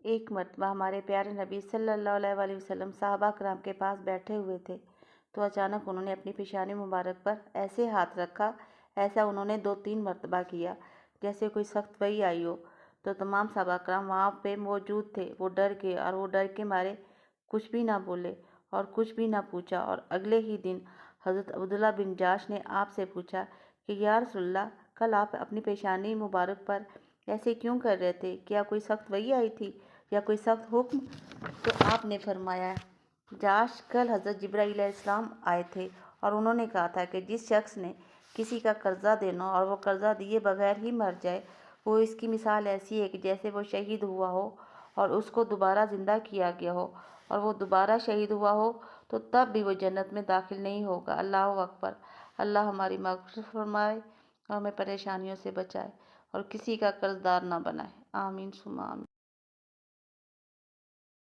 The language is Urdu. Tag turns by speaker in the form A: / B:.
A: ایک مرتبہ ہمارے پیارے نبی صلی اللہ علیہ وسلم صحابہ کرام کے پاس بیٹھے ہوئے تھے تو اچانک انہوں نے اپنی پیشانی مبارک پر ایسے ہاتھ رکھا، ایسا انہوں نے 2-3 مرتبہ کیا جیسے کوئی سخت وحی آئی ہو۔ تو تمام صحابہ کرام وہاں پہ موجود تھے، وہ ڈر گئے اور وہ ڈر کے مارے کچھ بھی نہ بولے اور کچھ بھی نہ پوچھا۔ اور اگلے ہی دن حضرت عبداللہ بن جاش نے آپ سے پوچھا کہ یا رسول اللہ، کل آپ اپنی پیشانی مبارک پر ایسے کیوں کر رہے تھے؟ کیا کوئی سخت وحی آئی تھی یا کوئی سخت حکم؟ تو آپ نے فرمایا، جاش، کل حضرت جبرائیل علیہ السلام آئے تھے اور انہوں نے کہا تھا کہ جس شخص نے کسی کا قرضہ دینا اور وہ قرضہ دیے بغیر ہی مر جائے، وہ اس کی مثال ایسی ہے کہ جیسے وہ شہید ہوا ہو اور اس کو دوبارہ زندہ کیا گیا ہو، اور وہ دوبارہ شہید ہوا ہو تو تب بھی وہ جنت میں داخل نہیں ہوگا۔ اللہ اکبر! اللہ ہماری مغفرت فرمائے اور ہمیں پریشانیوں سے بچائے اور کسی کا قرض دار نہ بنائے۔ آمین ثم آمین۔